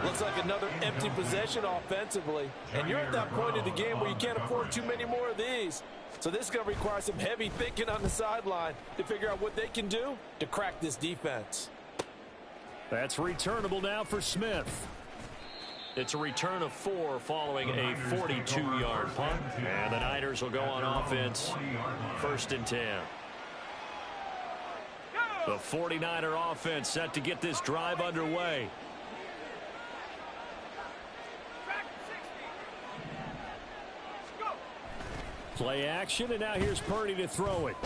Looks like another empty possession offensively. And you're at that point in the game where you can't afford too many more of these. So this is going to require some heavy thinking on the sideline to figure out what they can do to crack this defense. That's returnable now for Smith. It's a return of 4 following a 42-yard punt. And the Niners will go on offense, 1st and 10. The 49er offense set to get this drive underway. Play action, and now here's Purdy to throw it.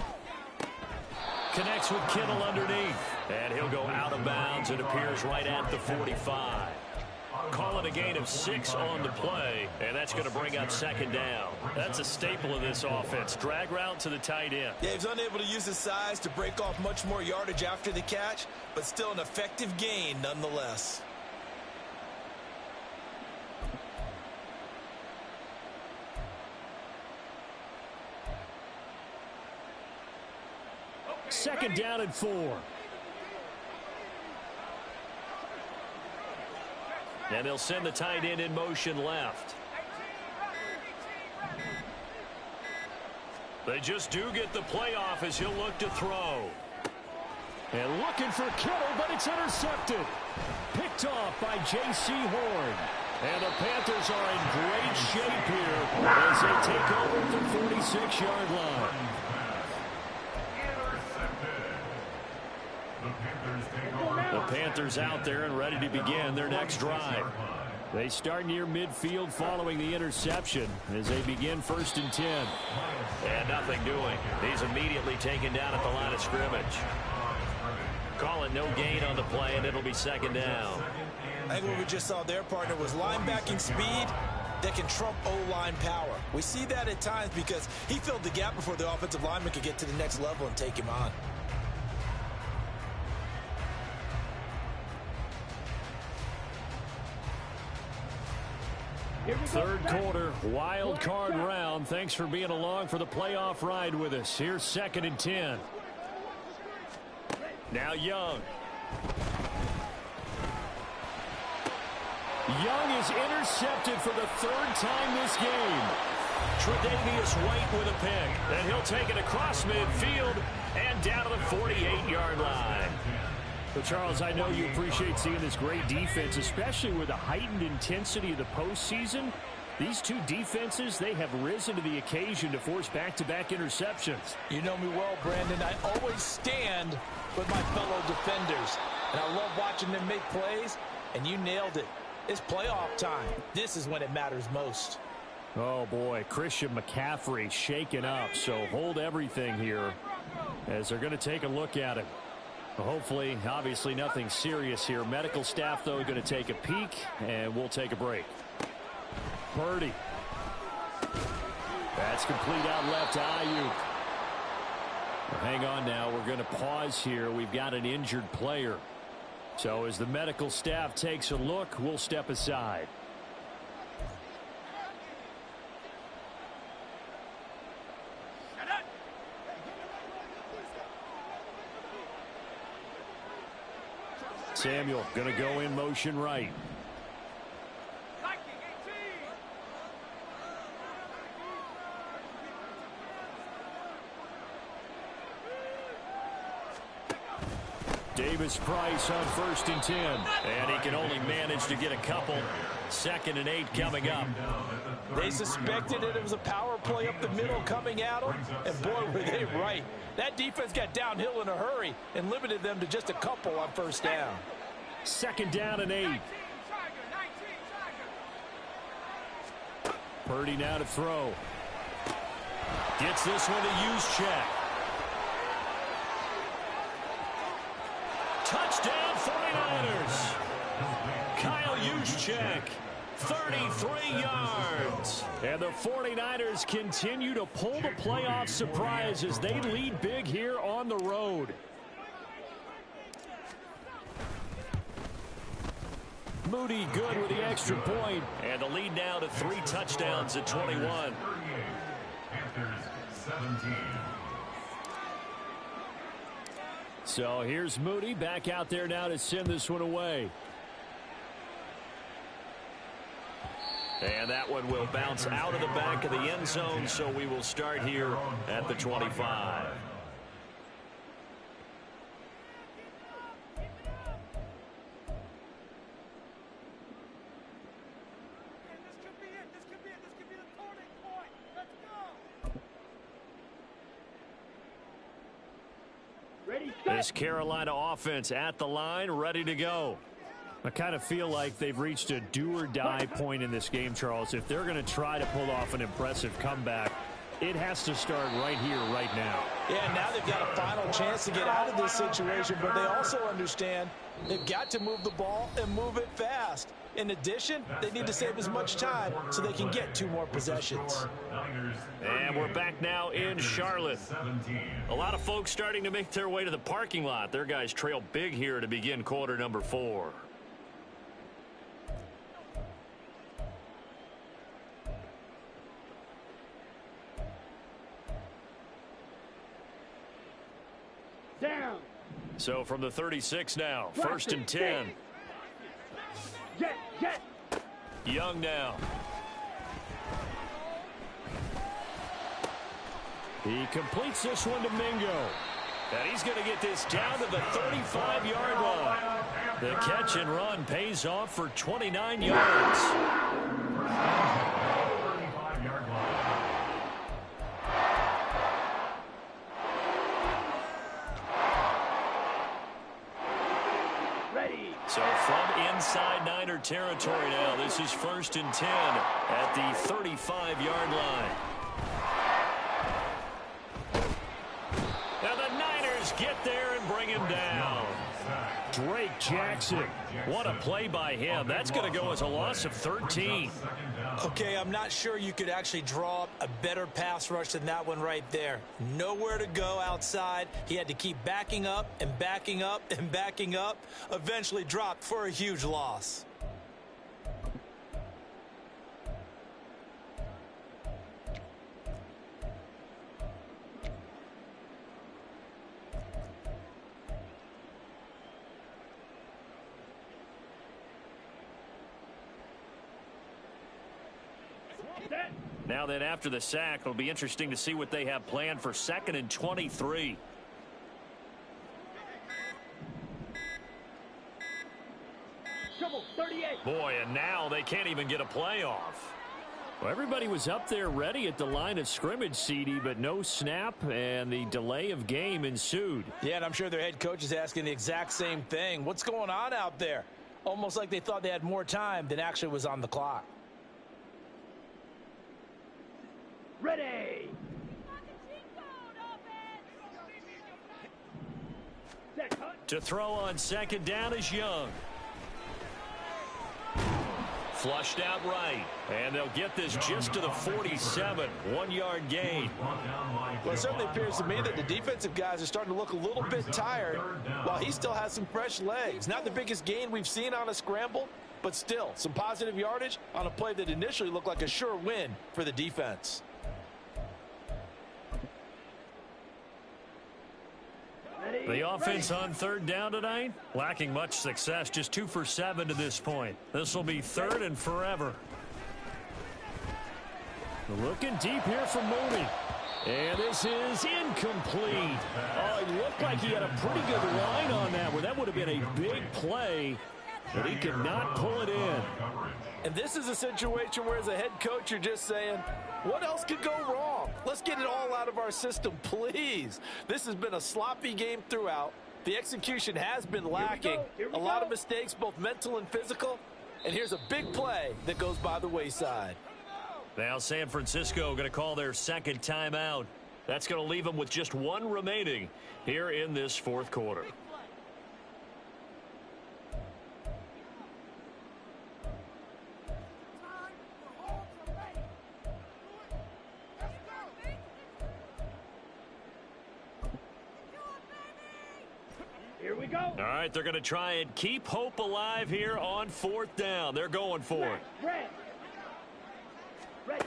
Connects with Kittle underneath. And he'll go out of bounds. It appears right at the 45. Call it a gain of 6 on the play, and that's going to bring up 2nd down. That's a staple of this offense. Drag route to the tight end. Yeah, he's unable to use his size to break off much more yardage after the catch, but still an effective gain nonetheless. Second down and 4. And they'll send the tight end in motion left. They just do get the playoff as he'll look to throw. And looking for Kittle, but it's intercepted. Picked off by J.C. Horn. And the Panthers are in great shape here as they take over at the 46-yard line. The Panthers out there and ready to begin their next drive. They start near midfield following the interception as they begin 1st and 10. And nothing doing. He's immediately taken down at the line of scrimmage. Call it no gain on the play, and it'll be 2nd down. I think what we just saw their partner was linebacking speed that can trump O-line power. We see that at times because he filled the gap before the offensive lineman could get to the next level and take him on. Third quarter, wild card round. Thanks for being along for the playoff ride with us. Here's 2nd and 10. Now Young. Young is intercepted for the 3rd time this game. Tre'Davious White with a pick. And he'll take it across midfield and down to the 48-yard line. So, Charles, I know you appreciate seeing this great defense, especially with the heightened intensity of the postseason. These two defenses, they have risen to the occasion to force back-to-back interceptions. You know me well, Brandon. I always stand with my fellow defenders. And I love watching them make plays, and you nailed it. It's playoff time. This is when it matters most. Oh, boy, Christian McCaffrey shaken up, so hold everything here as they're going to take a look at him. Hopefully, obviously nothing serious here. Medical staff, though, going to take a peek, and we'll take a break. Purdy. That's complete out left to Ayuk. Well, hang on now. We're going to pause here. We've got an injured player. So as the medical staff takes a look, we'll step aside. Samuel going to go in motion right. Davis-Price on 1st and 10. And he can only manage to get a couple. 2nd and 8 coming up. They suspected that it was a power play up the middle coming at them. And boy, were they right. That defense got downhill in a hurry and limited them to just a couple on 1st down. 2nd down and 8. Purdy now to throw. Gets this one to use check. Touchdown 49ers. Kyle Juszczyk, 33 yards. And the 49ers continue to pull the playoff surprise as they lead big here on the road. Moody good with the extra point. And the lead now to 3 touchdowns at 21. Panthers 17. So here's Moody back out there now to send this one away. And that one will bounce out of the back of the end zone, so we will start here at the 25. This Carolina offense at the line, ready to go. I kind of feel like they've reached a do-or-die point in this game, Charles. If they're going to try to pull off an impressive comeback, it has to start right here, right now. Yeah, now they've got a final chance to get out of this situation, but they also understand they've got to move the ball and move it fast. In addition, they need to save as much time so they can get 2 more possessions. And we're back now in Charlotte. A lot of folks starting to make their way to the parking lot. Their guys trail big here to begin quarter number 4. Down. So from the 36 now, 1st and 10. Jet. Young now. He completes this one to Mingo. And he's going to get this down to the 35-yard line. The catch and run pays off for 29 yards. 35-yard line. Ready. So from inside Niner territory now, this is 1st and 10 at the 35-yard line. Now the Niners get there and bring him down. Drake Jackson. What a play by him. That's going to go as a loss of 13. Okay, I'm not sure you could actually draw up a better pass rush than that one right there. Nowhere to go outside. He had to keep backing up and backing up and backing up. Eventually dropped for a huge loss. Now then, after the sack, it'll be interesting to see what they have planned for 2nd and 23. Trouble 38. Boy, and now they can't even get a play off. Well, everybody was up there ready at the line of scrimmage, CD, but no snap, and the delay of game ensued. Yeah, and I'm sure their head coach is asking the exact same thing. What's going on out there? Almost like they thought they had more time than actually was on the clock. Ready. To throw on 2nd down is Young. Flushed out right. And they'll get this just to the 47. 1-yard gain. Well, it certainly appears to me that the defensive guys are starting to look a little bit tired while he still has some fresh legs. Not the biggest gain we've seen on a scramble, but still some positive yardage on a play that initially looked like a sure win for the defense. The offense on 3rd down tonight, lacking much success, just 2 for 7 to this point. This will be 3rd and forever. Looking deep here for Mooney. And this is incomplete. Oh, it looked like he had a pretty good line on that one. That would have been a big play, but he could not pull it in. And this is a situation where, as a head coach, you're just saying, what else could go wrong? Let's get it all out of our system, please. This has been a sloppy game throughout. The execution has been lacking. A lot of mistakes, both mental and physical. And here's a big play that goes by the wayside. Now San Francisco going to call their 2nd timeout. That's going to leave them with just 1 remaining here in this 4th quarter. Here we go. All right, they're going to try and keep hope alive here on 4th down. They're going for it. Ready. Ready.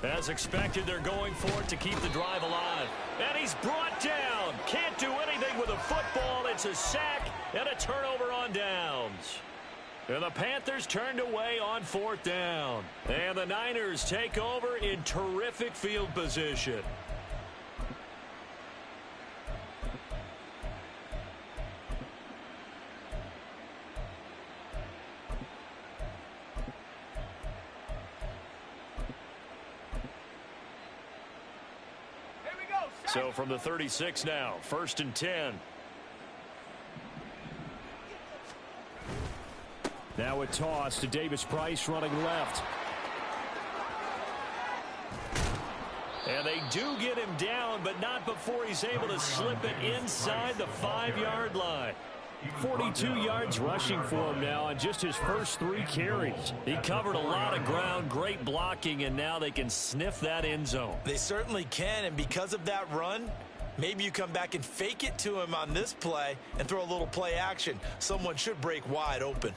As expected, they're going for it to keep the drive alive. And he's brought down. Can't do anything with a football. It's a sack and a turnover on downs. And the Panthers turned away on 4th down. And the Niners take over in terrific field position. So from the 36 now, 1st and 10. Now a toss to Davis Price running left. And they do get him down, but not before he's able to slip it inside the 5-yard line. 42 yards rushing for him now on just his first 3 carries. He covered a lot of ground, great blocking, and now they can sniff that end zone. They certainly can, and because of that run, maybe you come back and fake it to him on this play and throw a little play action. Someone should break wide open.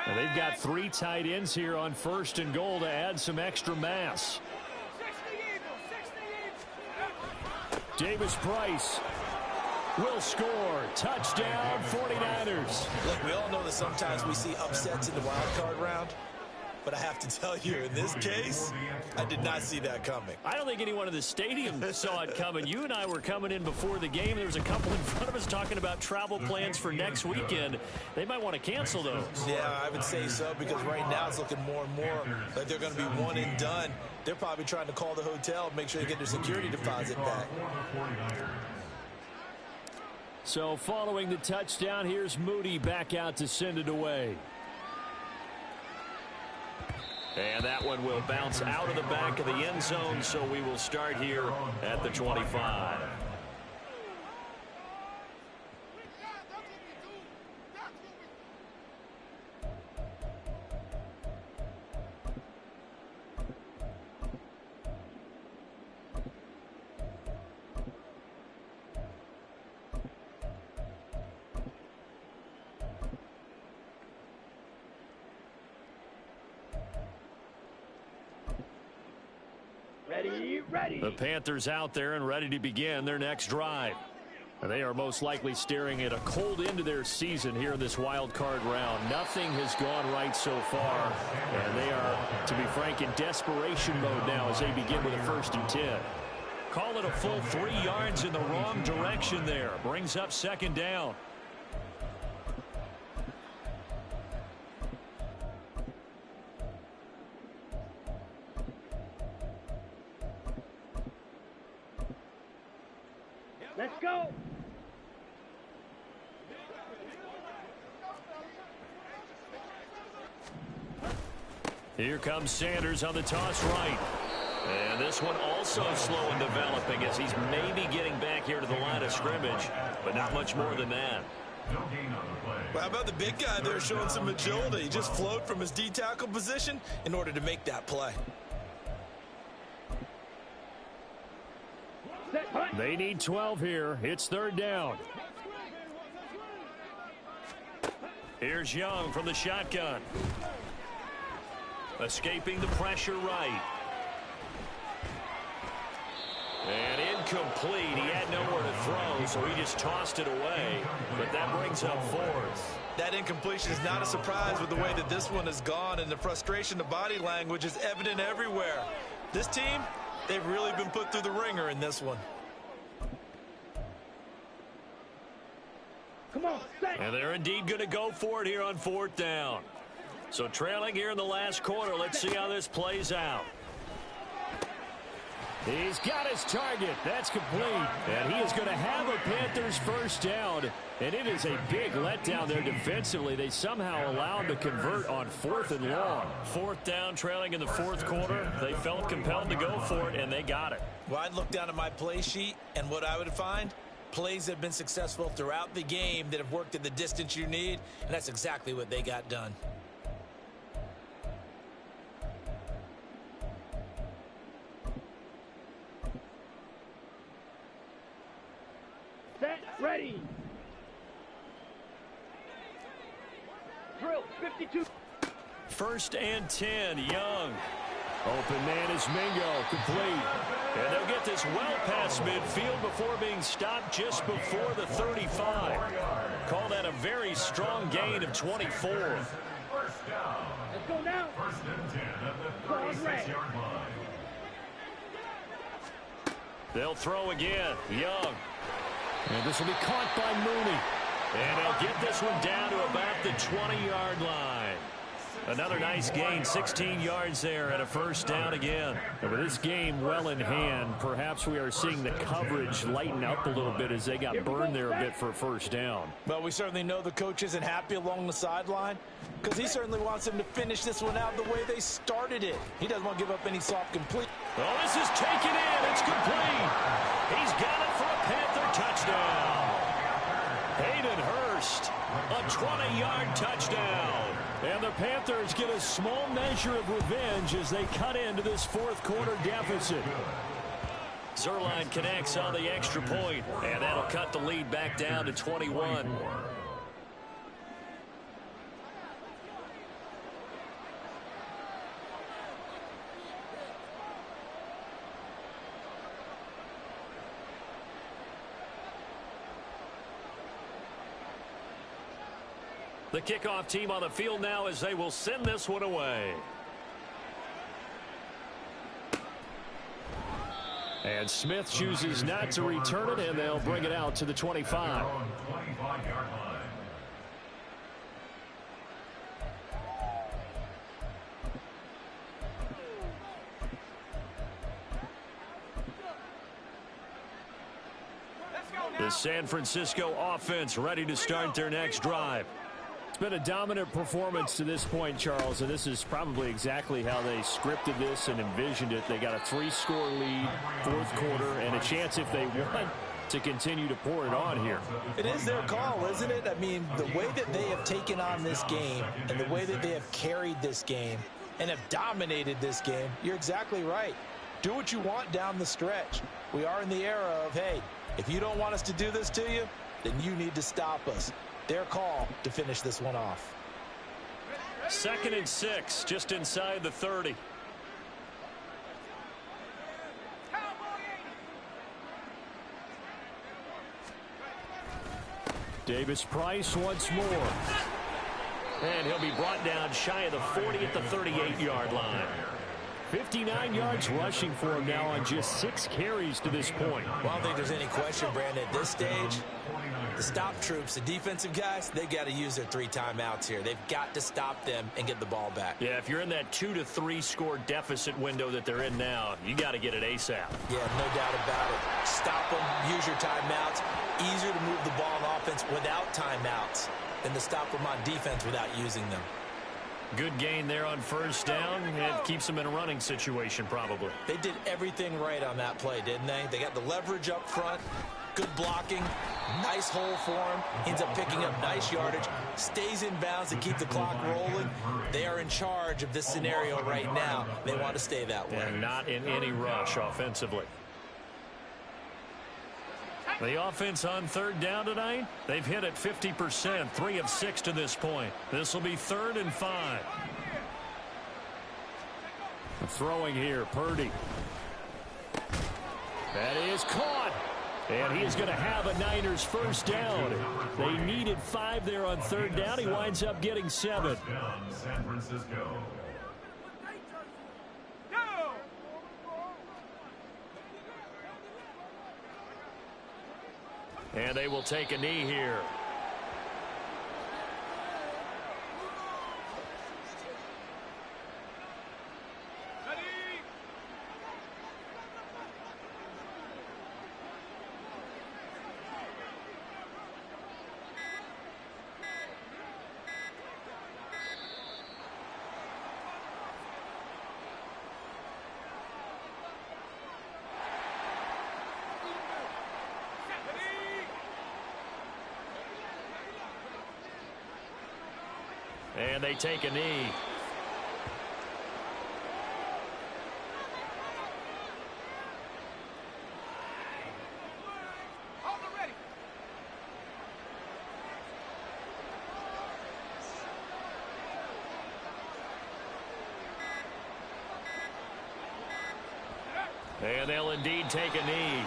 And they've got 3 tight ends here on 1st and goal to add some extra mass. Davis Price. will score. Touchdown, 49ers. Look, we all know that sometimes we see upsets in the wild card round. But I have to tell you, in this case, I did not see that coming. I don't think anyone in the stadium saw it coming. You and I were coming in before the game. There was a couple in front of us talking about travel plans for next weekend. They might want to cancel those. Yeah, I would say so, because right now it's looking more and more like they're going to be one and done. They're probably trying to call the hotel and make sure they get their security deposit back. So following the touchdown, here's Moody back out to send it away. And that one will bounce out of the back of the end zone, so we will start here at the 25. Ready. The Panthers out there and ready to begin their next drive. And they are most likely staring at a cold end to their season here in this wild card round. Nothing has gone right so far, and they are, to be frank, in desperation mode now as they begin with a 1st and 10. Call it a full 3 yards in the wrong direction there. Brings up 2nd down. Let's go. Here comes Sanders on the toss right. And this one also slow in developing as he's maybe getting back here to the line of scrimmage, but not much more than that. Well, how about the big guy there showing some agility? He just flowed from his D tackle position in order to make that play. They need 12 here. It's 3rd down. Here's Young from the shotgun. Escaping the pressure right. And incomplete. He had nowhere to throw, so he just tossed it away. But that brings up 4th. That incompletion is not a surprise with the way that this one has gone, and the frustration, the body language is evident everywhere. This team, they've really been put through the ringer in this one. Come on, set. And they're indeed going to go for it here on 4th down. So trailing here in the last quarter. Let's see how this plays out. He's got his target. That's complete. And he is going to have a Panthers 1st down. And it is a big letdown there defensively. They somehow allowed to convert on 4th and long. 4th down, trailing in the 4th quarter. They felt compelled to go for it, and they got it. Well, I'd look down at my play sheet, and what I would find, plays have been successful throughout the game that have worked at the distance you need, and that's exactly what they got done. Set. Ready. Drill. 52. 1st and 10. Young. Open man is Mingo. Complete. And they'll get this well past midfield before being stopped just before the 35. Call that a very strong gain of 24. Let's go now. 1st and 10 at the 36-yard line. They'll throw again. Young. And this will be caught by Mooney. And they'll get this one down to about the 20-yard line. Another nice gain, 16 yards there and a 1st down again. And with this game well in hand, perhaps we are seeing the coverage lighten up a little bit as they got burned there a bit for a 1st down. Well, we certainly know the coach isn't happy along the sideline because he certainly wants them to finish this one out the way they started it. He doesn't want to give up any soft complete. Oh, this is taken in. It's complete. He's got it for a Panther touchdown. Hayden Hurst, a 20-yard touchdown. And the Panthers get a small measure of revenge as they cut into this 4th quarter deficit. Zerline connects on the extra point, and that'll cut the lead back down to 21. The kickoff team on the field now as they will send this one away. And Smith chooses not to return it, and they'll bring it out to the 25. The San Francisco offense ready to start their next drive. It's been a dominant performance to this point, Charles, and this is probably exactly how they scripted this and envisioned it. They got a 3-score lead, fourth quarter, and a chance if they want to continue to pour it on here. It is their call, isn't it? I mean, the way that they have taken on this game and the way that they have carried this game and have dominated this game, you're exactly right. Do what you want down the stretch. We are in the era of, hey, if you don't want us to do this to you, then you need to stop us. Their call to finish this one off. 2nd and 6, just inside the 30. Davis Price once more. And he'll be brought down shy of the 40 at the 38-yard line. 59 yards rushing for him now on just 6 carries to this point. Well, I don't think there's any question, Brandon, at this stage, the stop troops, the defensive guys, they've got to use their 3 timeouts here. They've got to stop them and get the ball back. Yeah, if you're in that 2 to 3 score deficit window that they're in now, you got to get it ASAP. Yeah, no doubt about it. Stop them, use your timeouts. Easier to move the ball on offense without timeouts than to stop them on defense without using them. Good gain there on first down. It keeps them in a running situation probably. They did everything right on that play, didn't they? They got the leverage up front, good blocking, nice hole for him, ends up picking up nice yardage, stays in bounds to keep the clock rolling. They are in charge of this scenario right now. They want to stay that way. And not in any rush offensively. The offense on 3rd down tonight, they've hit it 50%, 3 of 6 to this point. This will be 3rd and 5. Throwing here, Purdy. That is caught. And he is going to have a Niners first down. They needed 5 there on 3rd down. He winds up getting 7. San Francisco. And they will take a knee here. And they take a knee. And they'll indeed take a knee.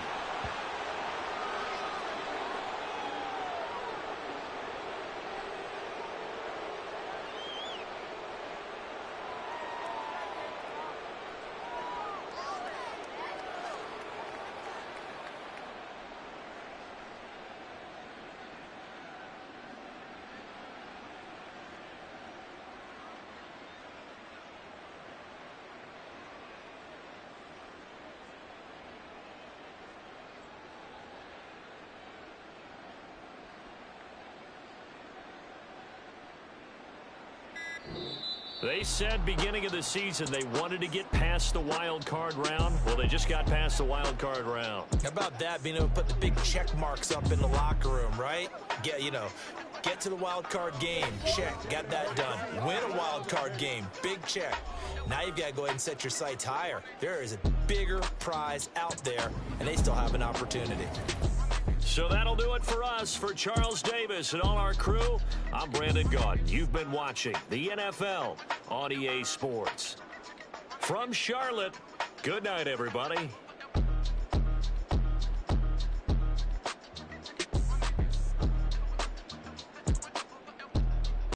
They said beginning of the season they wanted to get past the wild card round. Well, they just got past the wild card round. How about that, being able to put the big check marks up in the locker room, right? Get to the wild card game. Check. Got that done. Win a wild card game. Big check. Now you've got to go ahead and set your sights higher. There is a bigger prize out there, and they still have an opportunity. So that'll do it for us. For Charles Davis and all our crew, I'm Brandon Gaudin. You've been watching the NFL on EA Sports. From Charlotte, good night, everybody.